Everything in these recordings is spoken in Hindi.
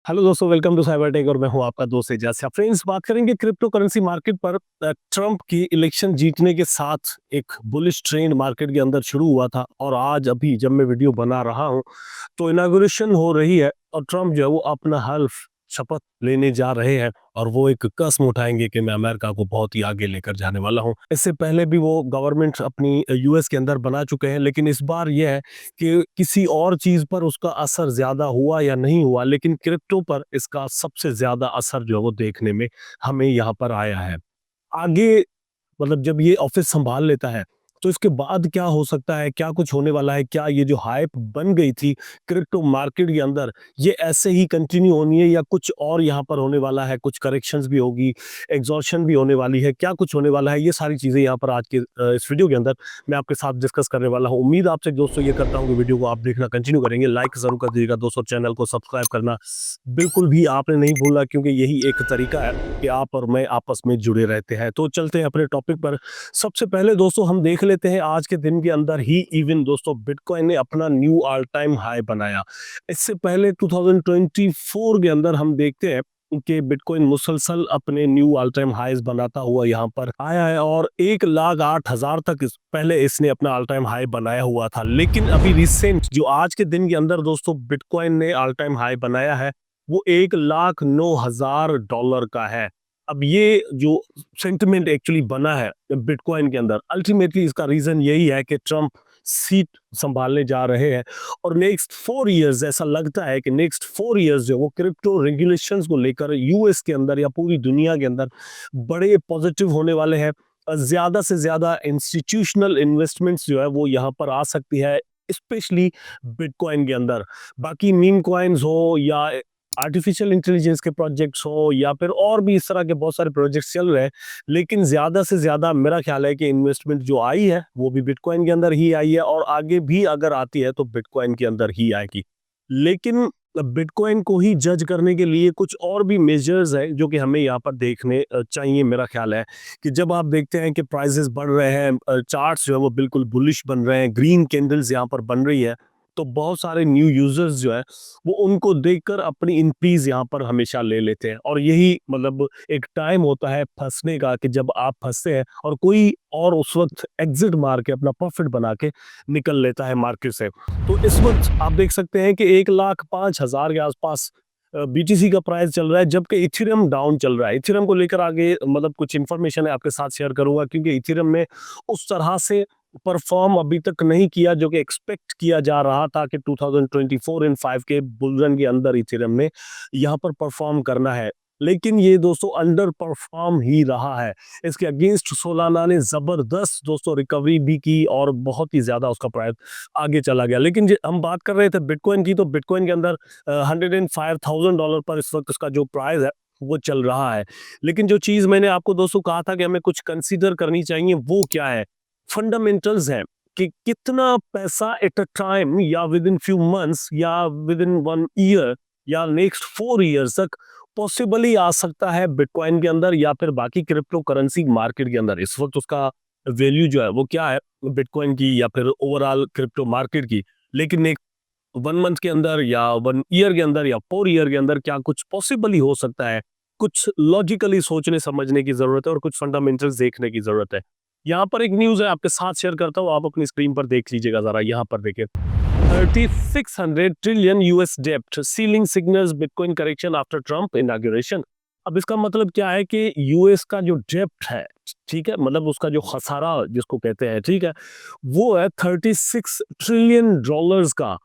हेलो दोस्तों, वेलकम टू साइबर टेक और मैं हूं आपका दोस्त एजाज। फ्रेंड्स, बात करेंगे क्रिप्टो करेंसी मार्केट पर। ट्रंप की इलेक्शन जीतने के साथ एक बुलिश ट्रेंड मार्केट के अंदर शुरू हुआ था और आज अभी जब मैं वीडियो बना रहा हूं तो इनागुरेशन हो रही है और ट्रंप जो है वो अपना हल्फ शपथ लेने जा रहे हैं और वो एक कसम उठाएंगे कि मैं अमेरिका को बहुत ही आगे लेकर जाने वाला हूं। इससे पहले भी वो गवर्नमेंट अपनी यूएस के अंदर बना चुके हैं, लेकिन इस बार यह है कि किसी और चीज पर उसका असर ज्यादा हुआ या नहीं हुआ, लेकिन क्रिप्टो पर इसका सबसे ज्यादा असर जो है वो देखने में हमें यहाँ पर आया है। आगे मतलब जब ये ऑफिस संभाल लेता है तो इसके बाद क्या हो सकता है, क्या कुछ होने वाला है, क्या ये जो हाइप बन गई थी क्रिप्टो मार्केट के अंदर ये ऐसे ही कंटिन्यू होनी है या कुछ और यहाँ पर होने वाला है, कुछ करेक्शंस भी होगी, एग्जॉर्शन भी होने वाली है, क्या कुछ होने वाला है, ये सारी चीजें यहाँ पर आज के इस वीडियो के अंदर मैं आपके साथ डिस्कस करने वाला हूँ। उम्मीद आपसे दोस्तों ये करता हूँ कि वीडियो को आप देखना कंटिन्यू करेंगे, लाइक जरूर कर दीजिएगा दोस्तों, चैनल को सब्सक्राइब करना बिल्कुल भी आपने नहीं भूलना, क्योंकि यही एक तरीका है कि आप और मैं आपस में जुड़े रहते हैं। तो चलते हैं अपने टॉपिक पर। सबसे पहले दोस्तों हम देख लेते हैं आज के दिन के अंदर ही इवन दोस्तों बिटकॉइन ने अपना न्यू ऑल टाइम हाई बनाया। इससे पहले 2024 के अंदर हम देखते हैं कि बिटकॉइन मुसलसल अपने न्यू ऑल टाइम हाईज बनाता हुआ यहाँ पर आया है और 1,08,000 तक पहले इसने अपना ऑल टाइम हाई बनाया हुआ था। लेकिन अभी रिसेंट जो आज के दिन के अंदर दोस्तों बिटकॉइन ने ऑल टाइम हाई बनाया है वो $1,09,000 का है। अब ये जो सेंटिमेंट एक्चुअली बना है बिटकॉइन के अंदर, अल्टीमेटली इसका रीजन यही है कि ट्रंप सीट संभालने जा रहे हैं और नेक्स्ट 4 इयर्स ऐसा लगता है कि नेक्स्ट 4 इयर्स जो वो क्रिप्टो रेगुलेशंस को लेकर यूएस के अंदर या पूरी दुनिया के अंदर बड़े पॉजिटिव होने वाले हैं। ज्यादा से ज्यादा इंस्टीट्यूशनल इन्वेस्टमेंट्स जो है वो यहाँ पर आ सकती है, स्पेशली बिटकॉइन के अंदर। बाकी मीम कॉइन्स हो या आर्टिफिशियल इंटेलिजेंस के प्रोजेक्ट्स हो या फिर और भी इस तरह के बहुत सारे प्रोजेक्ट्स चल रहे हैं, लेकिन ज्यादा से ज्यादा मेरा ख्याल है कि इन्वेस्टमेंट जो आई है वो भी बिटकॉइन के अंदर ही आई है और आगे भी अगर आती है तो बिटकॉइन के अंदर ही आएगी। लेकिन बिटकॉइन को ही जज करने के लिए कुछ और भी मेजर्स है जो कि हमें यहाँ पर देखने चाहिए। मेरा ख्याल है कि जब आप देखते हैं कि प्राइसेस बढ़ रहे हैं, चार्ट्स जो है वो बिल्कुल बुलिश बन रहे हैं, ग्रीन कैंडल्स यहाँ पर बन रही है, तो बहुत सारे न्यू यूजर्स जो है वो उनको देखकर अपनी इंक्रीज यहाँ पर हमेशा ले लेते हैं और यही मतलब एक टाइम होता है फंसने का कि जब आप फंसते हैं और कोई और उस वक्त एग्जिट मार के अपना प्रॉफिट बना के निकल लेता है मार्केट से। तो इस वक्त आप देख सकते हैं कि 1,05,000 के आसपास बीटीसी का प्राइस चल रहा है, जबकि इथेरियम डाउन चल रहा है। इथेरियम को लेकर आगे मतलब कुछ इंफॉर्मेशन है आपके साथ शेयर करूंगा, क्योंकि इथेरियम में उस तरह से परफॉर्म अभी तक नहीं किया जो कि एक्सपेक्ट किया जा रहा था कि 2024 इन 5 के बुलरन के अंदर इथेरियम ने यहाँ पर परफॉर्म करना है। लेकिन ये दोस्तों अंडर परफॉर्म ही रहा है। इसके अगेंस्ट सोलाना ने जबरदस्त दोस्तों रिकवरी भी की और बहुत ही ज्यादा उसका प्राइस आगे चला गया। लेकिन हम बात कर रहे थे बिटकॉइन की, तो बिटकॉइन के अंदर $105,000 पर इस वक्त उसका जो प्राइस है वो चल रहा है। लेकिन जो चीज मैंने आपको दोस्तों कहा था कि हमें कुछ कंसीडर करनी चाहिए, वो क्या है? फंडामेंटल्स हैं कि कितना पैसा एट अ टाइम या विद इन फ्यू मंथ्स या विद इन 1 ईयर या नेक्स्ट 4 इयर्स तक पॉसिबली आ सकता है बिटकॉइन के अंदर या फिर बाकी क्रिप्टो करेंसी मार्केट के अंदर। इस वक्त उसका वैल्यू जो है वो क्या है बिटकॉइन की या फिर ओवरऑल क्रिप्टो मार्केट की, लेकिन नेक्स्ट 1 मंथ के अंदर या 1 ईयर के अंदर या 4 ईयर के अंदर क्या कुछ पॉसिबली हो सकता है? कुछ लॉजिकली सोचने समझने की जरूरत है और कुछ फंडामेंटल्स देखने की जरूरत है। यहाँ पर एक न्यूज है आपके साथ शेयर करता हूँ, आप अपनी स्क्रीन पर देख लीजिएगा जरा। यहाँ पर देखिए, 3600 ट्रिलियन यूएस डेप्ट ceiling signals bitcoin correction after Trump inauguration. अब इसका मतलब क्या है कि यूएस का जो डेप्ट है, ठीक है, मतलब उसका जो खसारा जिसको कहते हैं, ठीक है, वो है $36 ट्रिलियन का।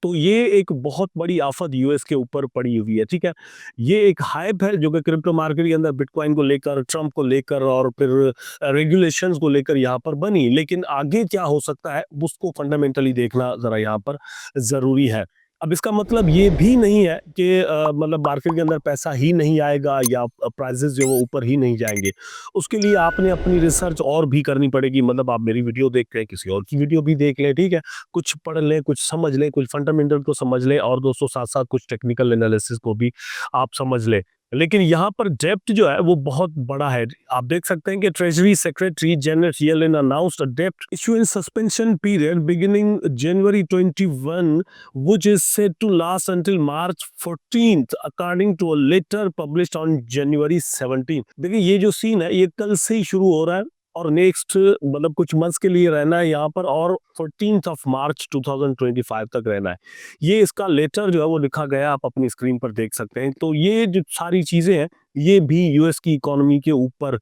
तो ये एक बहुत बड़ी आफत यूएस के ऊपर पड़ी हुई है, ठीक है। ये एक हाइप है जो कि क्रिप्टो मार्केट के अंदर बिटकॉइन को लेकर, ट्रम्प को लेकर और फिर रेगुलेशंस को लेकर यहाँ पर बनी। लेकिन आगे क्या हो सकता है उसको फंडामेंटली देखना जरा यहाँ पर जरूरी है। अब इसका मतलब ये भी नहीं है कि मतलब मार्केट के अंदर पैसा ही नहीं आएगा या प्राइसेस जो वो ऊपर ही नहीं जाएंगे। उसके लिए आपने अपनी रिसर्च और भी करनी पड़ेगी। मतलब आप मेरी वीडियो देख लें, किसी और की वीडियो भी देख लें, ठीक है, कुछ पढ़ लें, कुछ समझ लें, कुछ फंडामेंटल को समझ लें और दोस्तों साथ साथ कुछ टेक्निकल एनालिसिस को भी आप समझ लें। लेकिन यहाँ पर डेप्ट जो है वो बहुत बड़ा है। आप देख सकते हैं कि treasury secretary Janet Yellen announced a डेप्ट issuance suspension period beginning January 21 which is said to last until March 14th according to a letter published on January 17th। देखिए ये जो सीन है ये कल से ही शुरू हो रहा है और नेक्स्ट मतलब कुछ मंथ्स के लिए रहना है यहाँ पर और 14th ऑफ मार्च 2025 तक रहना है। ये इसका लेटर जो है वो लिखा गया, आप अपनी स्क्रीन पर देख सकते हैं। तो ये जो सारी चीजें हैं ये भी यूएस की इकोनॉमी के ऊपर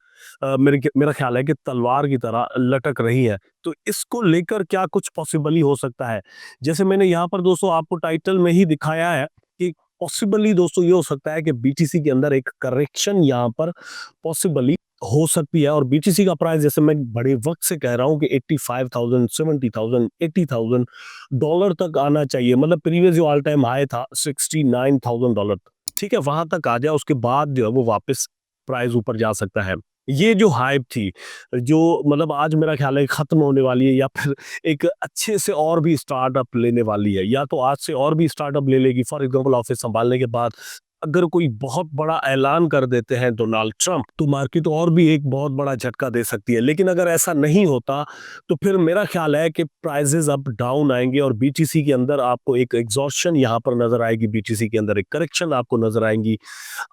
मेरा ख्याल है कि तलवार की तरह लटक रही है। तो इसको लेकर क्या कुछ पॉसिबली हो सकता है, जैसे मैंने यहाँ पर दोस्तों आपको टाइटल में ही दिखाया है कि पॉसिबली दोस्तों ये हो सकता है कि बीटीसी के अंदर एक करेक्शन यहाँ पर पॉसिबली हो सकती है। और बीटीसी का प्राइस जैसे मैं बड़े वक्त से कह रहा हूँ कि 85,000 70,000 80,000 डॉलर तक आना चाहिए। मतलब प्रीवियस जो ऑल टाइम हाई था $69,000, ठीक है, वहां तक आ जाए उसके बाद जो है वो वापस प्राइस ऊपर जा सकता है। ये जो हाइप थी जो मतलब आज मेरा ख्याल है खत्म होने वाली है या फिर एक अच्छे से और भी स्टार्टअप लेने वाली है, या तो आज से और भी स्टार्टअप ले लेगी। फॉर एग्जांपल ऑफिस संभालने के बाद अगर कोई बहुत बड़ा ऐलान कर देते हैं डोनाल्ड ट्रंप तो मार्केट और भी एक बहुत बड़ा झटका दे सकती है। लेकिन अगर ऐसा नहीं होता तो फिर मेरा ख्याल है कि प्राइसेस अप डाउन आएंगे और बीटीसी के अंदर आपको एक एग्जॉस्शन यहाँ पर नजर आएगी, बीटीसी के अंदर एक करेक्शन आपको नजर आएंगी।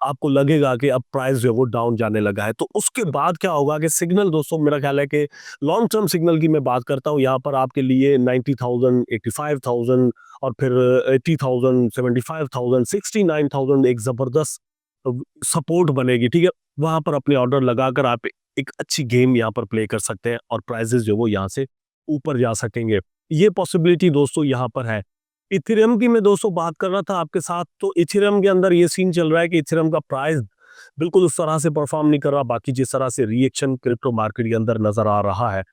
आपको लगेगा कि अब प्राइस जो है वो डाउन जाने लगा है। तो उसके बाद क्या होगा कि सिग्नल दोस्तों मेरा ख्याल है कि लॉन्ग टर्म सिग्नल की मैं बात करता हूँ यहाँ पर आपके लिए 90,000 85,000 और फिर 80,000 75,000 69,000 एक जबरदस्त सपोर्ट बनेगी, ठीक है। वहां पर अपने ऑर्डर लगाकर आप एक अच्छी गेम यहाँ पर प्ले कर सकते हैं और प्राइजेस जो वो यहाँ से ऊपर जा सकेंगे। ये पॉसिबिलिटी दोस्तों यहाँ पर है। इथेरियम की मैं दोस्तों बात कर रहा था आपके साथ, तो इथेरियम के अंदर ये सीन चल रहा है कि इथेरियम का प्राइस बिल्कुल उस तरह से परफॉर्म नहीं कर रहा, बाकी जिस तरह से रिएक्शन क्रिप्टो मार्केट के अंदर नजर आ रहा है।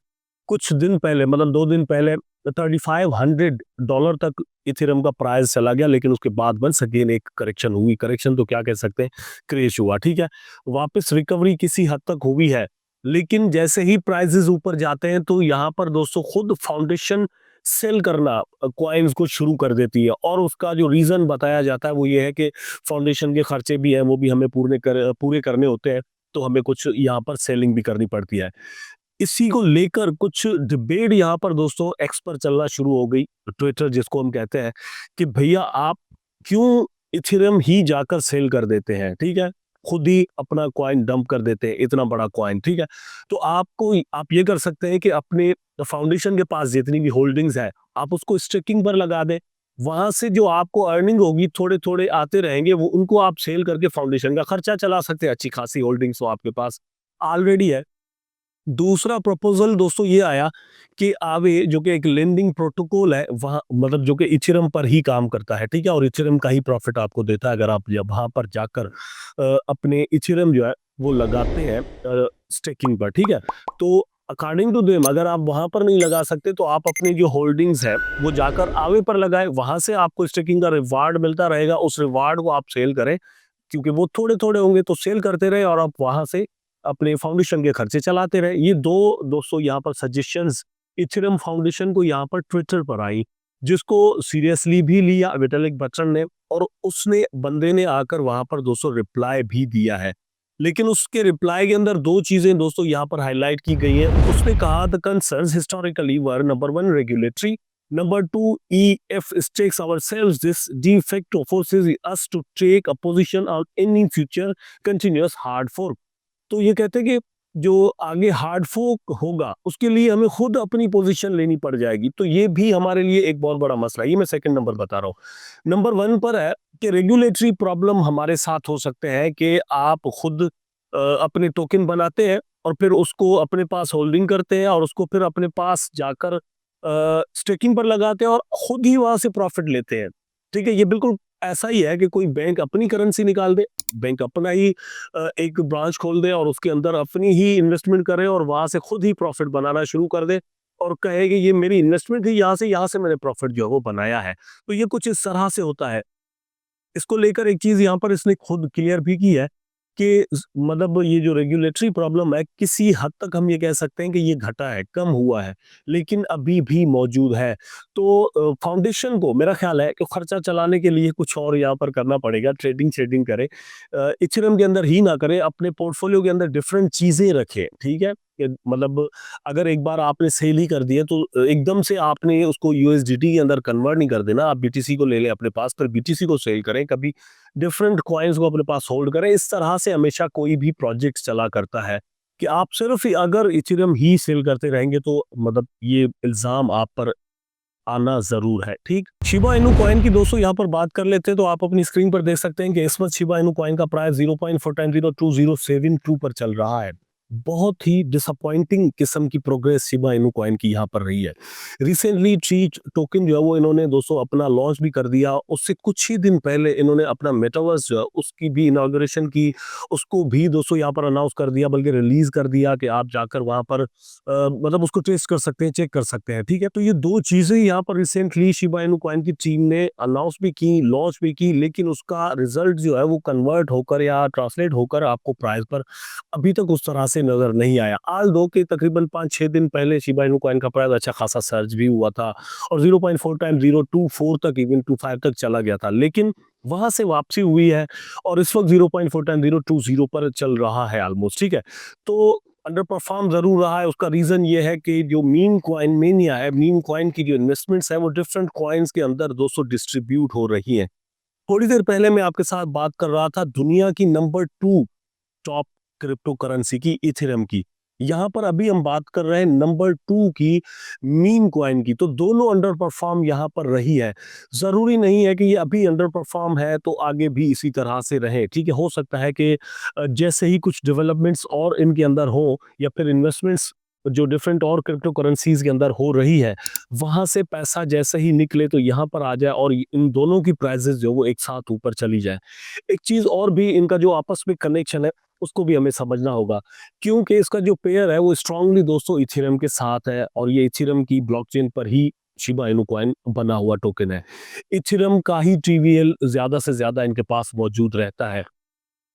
कुछ दिन पहले मतलब 2 दिन पहले $3,500 तक इथेरियम का प्राइस चला गया, लेकिन उसके बाद वंस अगेन एक करेक्शन हुई। करेक्शन तो क्या कह सकते हैं, क्रैश हुआ, ठीक है। वापस रिकवरी किसी हद तक हुई है, लेकिन जैसे ही प्राइसेस ऊपर जाते हैं तो यहाँ पर दोस्तों खुद फाउंडेशन सेल करना कॉइन्स को शुरू कर देती है। और उसका जो रीजन बताया जाता है वो ये है कि फाउंडेशन के खर्चे भी हैं, वो भी हमें पूरे करने होते हैं, तो हमें कुछ यहाँ पर सेलिंग भी करनी पड़ती है। इसी को लेकर कुछ डिबेट यहाँ पर दोस्तों एक्स पर चलना शुरू हो गई, ट्विटर जिसको हम कहते हैं, कि भैया आप क्यों इथेरियम ही जाकर सेल कर देते हैं, ठीक है, खुद ही अपना कॉइन डंप कर देते हैं, इतना बड़ा कॉइन, ठीक है। तो आप ये कर सकते हैं कि अपने फाउंडेशन के पास जितनी भी होल्डिंग्स है आप उसको स्टेकिंग पर लगा दें। वहां से जो आपको अर्निंग होगी थोड़े थोड़े आते रहेंगे, वो उनको आप सेल करके फाउंडेशन का खर्चा चला सकते हैं। अच्छी खासी होल्डिंग्स तो आपके पास ऑलरेडी है। दूसरा प्रपोजल दोस्तों ये आया कि आवे जो कि एक लेंडिंग प्रोटोकॉल है, वहाँ मतलब जो कि इथेरियम पर ही काम करता है, ठीक है, और इथेरियम का ही प्रॉफिट आपको देता है अगर आप जब वहां पर जाकर अपने इथेरियम जो है वो लगाते हैं स्टेकिंग पर, ठीक है। तो अकॉर्डिंग टू देम अगर आप वहां पर नहीं लगा सकते तो आप अपनी जो होल्डिंग्स है वो जाकर आवे पर लगाए, वहां से आपको स्टेकिंग का रिवार्ड मिलता रहेगा। उस रिवार्ड को आप सेल करें, क्योंकि वो थोड़े थोड़े होंगे तो सेल करते रहे और आप वहां से अपने फाउंडेशन के खर्चे चलाते रहे। ये दो दोस्तों यहाँ पर सजेशंस इथेरियम फाउंडेशन को यहाँ पर ट्विटर पर आई, जिसको सीरियसली भी लिया विटालिक बच्चन ने, और उसने बंदे ने आकर वहां पर दोस्तों रिप्लाई भी दिया है। लेकिन उसके रिप्लाई के अंदर दो चीजें दोस्तों यहाँ पर हाईलाइट की गई हैं। उसने कहा the concerns historically were number 1 regulatory, number 2 EF stakes ourselves this de facto forces us to take a position on any future continuous hard fork। तो ये कहते हैं कि जो आगे हार्ड फोक होगा उसके लिए हमें खुद अपनी पोजीशन लेनी पड़ जाएगी। तो ये भी हमारे लिए एक बहुत बड़ा मसला है। ये मैं सेकंड नंबर बता रहा हूँ। नंबर 1 पर है कि रेगुलेटरी प्रॉब्लम हमारे साथ हो सकते हैं कि आप खुद अपने टोकन बनाते हैं और फिर उसको अपने पास होल्डिंग करते हैं और उसको फिर अपने पास जाकर स्टेकिंग पर लगाते हैं और खुद ही वहां से प्रॉफिट लेते हैं, ठीक है। ये बिल्कुल ऐसा ही है कि कोई बैंक अपनी करेंसी निकाल दे, बैंक अपना ही एक ब्रांच खोल दे और उसके अंदर अपनी ही इन्वेस्टमेंट करे और वहां से खुद ही प्रॉफिट बनाना शुरू कर दे और कहे कि ये मेरी इन्वेस्टमेंट थी, यहाँ से मैंने प्रॉफिट जो है वो बनाया है। तो ये कुछ इस तरह से होता है। इसको लेकर एक चीज यहाँ पर इसने खुद क्लियर भी की है कि मतलब ये जो रेगुलेटरी प्रॉब्लम है, किसी हद तक हम ये कह सकते हैं कि ये घटा है, कम हुआ है, लेकिन अभी भी मौजूद है। तो फाउंडेशन को मेरा ख्याल है कि खर्चा चलाने के लिए कुछ और यहाँ पर करना पड़ेगा, ट्रेडिंग शेडिंग करे, इथेरियम के अंदर ही ना करे, अपने पोर्टफोलियो के अंदर डिफरेंट चीजें रखे, ठीक है। मतलब अगर एक बार आपने सेल ही कर दिया तो एकदम से आपने उसको यूएसडीटी के अंदर कन्वर्ट नहीं कर देना। आप बीटीसी को ले लें अपने पास, फिर बीटीसी को सेल करें, कभी डिफरेंट कॉइन्स को अपने पास होल्ड करें। इस तरह से हमेशा कोई भी प्रोजेक्ट चला करता है कि आप सिर्फ अगर इथेरियम ही सेल करते रहेंगे तो मतलब ये इल्जाम आप पर आना जरूर है, ठीक। शिबा इनू कॉइन की दोस्तों यहाँ पर बात कर लेते हैं तो आप अपनी स्क्रीन पर देख सकते हैं कि इस वक्त शिबा इनू कॉइन का प्राइस 0.4102072 पर चल रहा है। बहुत ही डिसअपॉइंटिंग किस्म की प्रोग्रेस शिबा इनू कॉइन की यहाँ पर रही है। रिसेंटली ट्री टोकन जो है वो इन्होंने दोस्तों अपना लॉन्च भी कर दिया। उससे कुछ ही दिन पहले इन्होंने अपना मेटावर्स जो है उसकी भी इनॉग्रेशन की, उसको भी दोस्तों यहाँ पर अनाउंस कर दिया, बल्कि रिलीज कर दिया कि आप जाकर वहां पर मतलब उसको टेस्ट कर सकते हैं, चेक कर सकते हैं, ठीक है। तो ये दो चीजें यहाँ पर रिसेंटली शिबा इनू कॉइन की टीम ने अनाउंस भी की, लॉन्च भी की, लेकिन उसका रिजल्ट जो है वो कन्वर्ट होकर या ट्रांसलेट होकर आपको प्राइस पर अभी तक उस तरह से नजर नहीं आया। आज दो के तकरीबन 5-6 दिन पहले शिबा इनू कॉइन का प्राइस अच्छा खासा सर्ज भी हुआ था और 0.4 टाइम 024 तक, इवन 25 तक चला गया था, लेकिन वहां से वापसी हुई है और इस वक्त 0.4 टाइम 020 पर चल रहा है ऑलमोस्ट, ठीक है। तो अंडर परफॉर्म जरूर रहा है। उसका रीजन ये है कि जो मीम कॉइन मेनिया है, मीम कॉइन की जो इन्वेस्टमेंट्स है वो डिफरेंट कॉइन्स के अंदर दोस्तों डिस्ट्रीब्यूट हो रही है। थोड़ी देर पहले मैं आपके साथ बात कर रहा था दुनिया की नंबर 2 टॉप क्रिप्टो करेंसी की, इथेरियम की। यहां पर अभी हम बात कर रहे हैं नंबर 2 की, मीम कॉइन की। तो दोनों अंडर परफॉर्म यहां पर रही है। जरूरी नहीं है कि ये अभी अंडर परफॉर्म है तो आगे भी इसी तरह से रहे, ठीक है। हो सकता है कि जैसे ही कुछ डेवलपमेंट्स और इनके अंदर हो या फिर इन्वेस्टमेंट्स जो डिफरेंट और क्रिप्टो करेंसीज के अंदर हो रही है, वहां से पैसा जैसे ही निकले तो यहाँ पर आ जाए और इन दोनों की प्राइसेस जो वो एक साथ ऊपर चली जाए। एक चीज और भी, इनका जो आपस में कनेक्शन है उसको भी हमें समझना होगा, क्योंकि इसका जो पेयर है वो स्ट्रांगली दोस्तों इथेरियम के साथ है और ये इथेरियम की ब्लॉकचेन पर ही शिबा इनू कॉइन बना हुआ टोकन है। इथेरियम का ही टीवीएल ज्यादा से ज्यादा इनके पास मौजूद रहता है।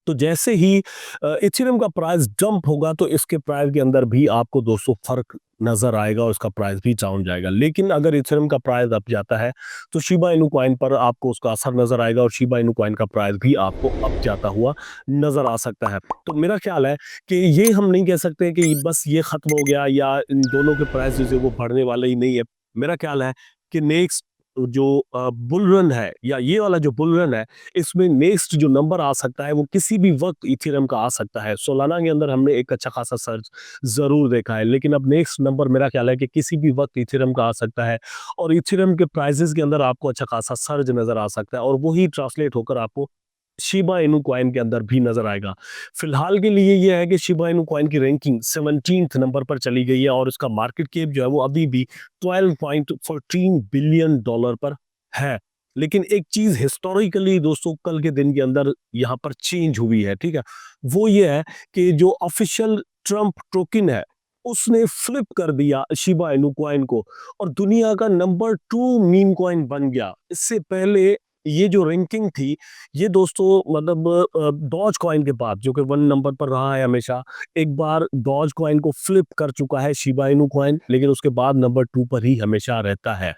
तो जैसे ही इथेरियम का प्राइस डंप होगा तो इसके प्राइस के अंदर भी आपको 200 फर्क नजर आएगा और इसका प्राइस भी डाउन जाएगा। लेकिन अगर इथेरियम का प्राइस अप जाता है तो शिबा इनू कॉइन पर आपको उसका असर नजर आएगा और शिबा इनू कॉइन का प्राइस भी आपको अप जाता हुआ नजर आ सकता है। तो मेरा ख्याल है कि ये हम नहीं कह सकते कि बस ये खत्म हो गया या इन दोनों के प्राइस जो है वो बढ़ने वाले ही नहीं है। मेरा ख्याल है कि नेक्स्ट जो बुल रन है या ये वाला जो बुल रन है, इसमें नेक्स्ट जो नंबर आ सकता है वो किसी भी वक्त इथेरियम का आ सकता है। सोलाना के अंदर हमने एक अच्छा खासा सर्च जरूर देखा है, लेकिन अब नेक्स्ट नंबर मेरा ख्याल है कि किसी भी वक्त इथेरियम का आ सकता है और इथेरियम के प्राइसेस के अंदर आपको अच्छा खासा सर्ज नजर आ सकता है और वही ट्रांसलेट होकर आपको शिबा इनू कॉइन के अंदर भी नजर आएगा। फिलहाल के लिए यह है कि शिबा इनू कॉइन की रैंकिंग 17th नंबर पर चली गई है और इसका मार्केट कैप जो है वो अभी भी 12.14 बिलियन डॉलर पर है। लेकिन एक चीज हिस्टोरिकली दोस्तों कल के दिन के अंदर यहां पर चेंज हुई है, ठीक है। वो ये है कि जो ऑफिशियल ट्रम्प टोकन है उसने फ्लिप कर दिया शिबा इनू कॉइन को और दुनिया का नंबर 2 मीम कॉइन बन गया। इससे पहले ये जो रैंकिंग थी ये दोस्तों मतलब डॉज कॉइन के बाद जो कि 1 नंबर पर रहा है हमेशा, एक बार डॉज कॉइन को फ्लिप कर चुका है शिबा इनू कॉइन, लेकिन उसके बाद नंबर 2 पर ही हमेशा रहता है।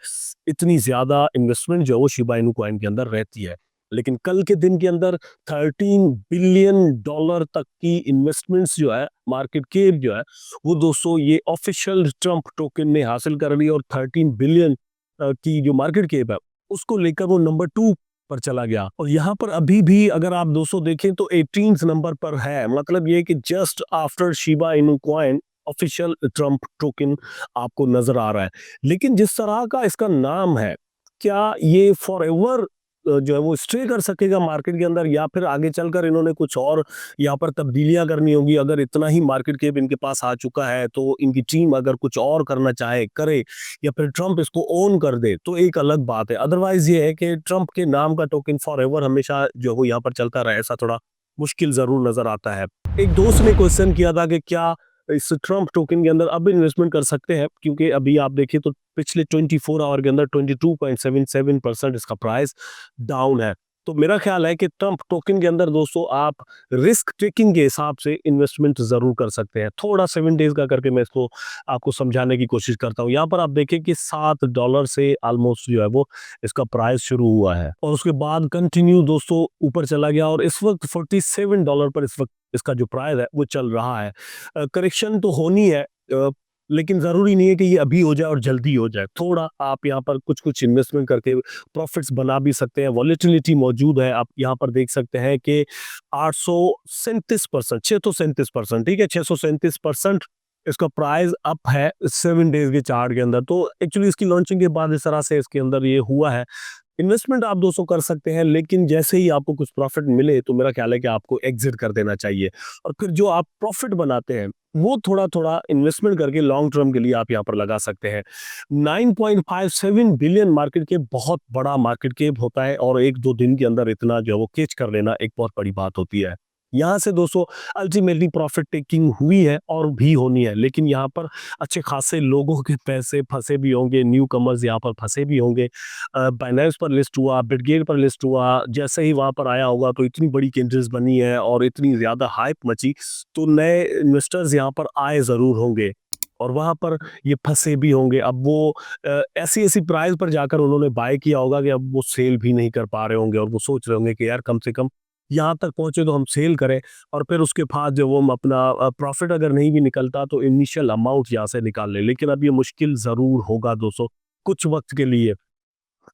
इतनी ज्यादा इन्वेस्टमेंट जो है वो शिबा इनू कॉइन के अंदर रहती है। लेकिन कल के दिन के अंदर 13 बिलियन डॉलर तक की इन्वेस्टमेंट्स जो है, मार्केट कैप जो है वो दोस्तों ये ऑफिशियल ट्रम्प टोकन ने हासिल कर ली और 13 बिलियन की जो मार्केट कैप है उसको लेकर वो नंबर 2 पर चला गया। और यहाँ पर अभी भी अगर आप दोस्तों देखें तो 18th नंबर पर है। मतलब ये कि just after Shiba Inu coin official Trump token आपको नजर आ रहा है। लेकिन जिस तरह का इसका नाम है, क्या ये फॉर एवर जो है वो स्टे कर सकेगा मार्केट के अंदर या फिर आगे चलकर इन्होंने कुछ और यहाँ पर तब्दीलियां करनी होगी। अगर इतना ही मार्केट कैप इनके पास आ चुका है तो इनकी टीम अगर कुछ और करना चाहे करे या फिर ट्रम्प इसको ओन कर दे तो एक अलग बात है। अदरवाइज ये है कि ट्रम्प के नाम का टोकन फॉर एवर हमेशा जो है वो यहाँ पर चलता रहे, ऐसा थोड़ा मुश्किल जरूर नजर आता है। एक दोस्त ने क्वेश्चन किया था कि क्या इस ट्रम्प टोकन के अंदर अब इन्वेस्टमेंट कर सकते हैं, क्योंकि अभी आप देखिए तो पिछले 24 आवर के अंदर 22.77% इसका प्राइस डाउन है। तो मेरा ख्याल है कि ट्रम्प टोकन के अंदर दोस्तों आप रिस्क टेकिंग के हिसाब से इन्वेस्टमेंट ज़रूर कर सकते हैं। थोड़ा 7 डेज़ का करके मैं इसको आपको समझाने की कोशिश करता हूँ। यहाँ पर आप देखें कि $7 से ऑलमोस्ट जो है वो इसका प्राइस शुरू हुआ है और उसके बाद कंटिन्यू दोस्तों ऊपर चला गया और इस वक़्त $47 पर इस वक़्त इसका जो प्राइस है वो चल रहा है। करेक्शन तो होनी है, लेकिन ज़रूरी नहीं है कि ये अभी हो जाए और जल्दी हो जाए। थोड़ा आप यहाँ पर कुछ-कुछ इन्वेस्टमेंट करके प्रॉफ़िट्स बना भी सकते हैं। वॉलेटिलिटी मौजूद है। आप यहाँ पर देख सकते हैं कि 837% 637%, ठीक है? 637% इसका प्राइस अप है 7 डेज़ के चार्ट के अंदर। तो एक्चुअली इसकी लॉन्चिंग के बाद इस तरह से इसके अंदर ये हुआ है। इन्वेस्टमेंट आप दोस्तों कर सकते हैं, लेकिन जैसे ही आपको कुछ प्रॉफ़िट मिले तो मेरा ख़्याल है कि आपको एग्ज़िट कर देना चाहिए और फिर जो आप प्रॉफ़िट बनाते हैं वो थोड़ा-थोड़ा इन्वेस्टमेंट करके लॉन्ग टर्म के लिए आप यहाँ पर लगा सकते हैं। 9.57 बिलियन मार्केट कैप बहुत बड़ा मार्केट कैप होता है और 1-2 दिन के अंदर इतना जो है वो कैच कर लेना एक बहुत बड़ी बात होती है। यहाँ से दोस्तों अल्टीमेटली प्रॉफ़िट टेकिंग हुई है और भी होनी है, लेकिन यहाँ पर अच्छे खासे लोगों के पैसे फँसे भी होंगे, न्यू कमर्स यहाँ पर फँसे भी होंगे। बाइनेंस पर लिस्ट हुआ, बिटगेट पर लिस्ट हुआ, जैसे ही वहाँ पर आया होगा तो इतनी बड़ी कैंडल्स बनी है और इतनी ज़्यादा हाइप मची, तो नए इन्वेस्टर्स यहाँ पर आए ज़रूर होंगे और वहाँ पर ये फँसे भी होंगे। अब वो ऐसी-ऐसी प्राइस पर जाकर उन्होंने बाय किया होगा कि अब वो सेल भी नहीं कर पा रहे होंगे और वो सोच रहे होंगे कि यार कम से कम यहाँ तक पहुँचे तो हम सेल करें और फिर उसके बाद जो वो हम अपना प्रॉफ़िट अगर नहीं भी निकलता तो इनिशियल अमाउंट यहाँ से निकाल लें। लेकिन अब ये मुश्किल ज़रूर होगा दोस्तों, कुछ वक़्त के लिए।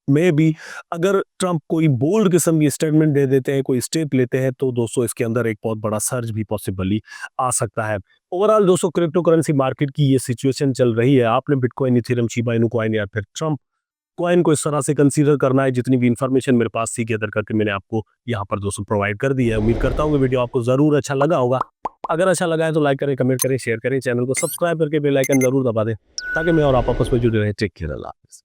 मे बी अगर ट्रम्प कोई बोल्ड किस्म की स्टेटमेंट दे देते हैं, कोई स्टेप लेते हैं, तो दोस्तों इसके अंदर एक बहुत बड़ा सर्ज भी पॉसिबली आ सकता है। ओवरऑल दोस्तों क्रिप्टो करेंसी मार्केट की ये सिचुएशन चल रही है। आपने bitcoin, Ethereum, Shiba Inu coin या फिर ट्रम्प कॉइन को इस तरह से कंसीडर करना है। जितनी भी इन्फॉर्मेशन मेरे पास थी गैदर करके मैंने आपको यहाँ पर दोस्तों प्रोवाइड कर दी है। उम्मीद करता हूँ कि वीडियो आपको ज़रूर अच्छा लगा होगा। अगर अच्छा लगा है तो लाइक करें, कमेंट करें, शेयर करें, चैनल को सब्सक्राइब करके बेल आइकन ज़रूर दबा दें ताकि मैं और आप आपस में जुड़े रहें। टेक केयर, अल्लाह हाफ़िज़।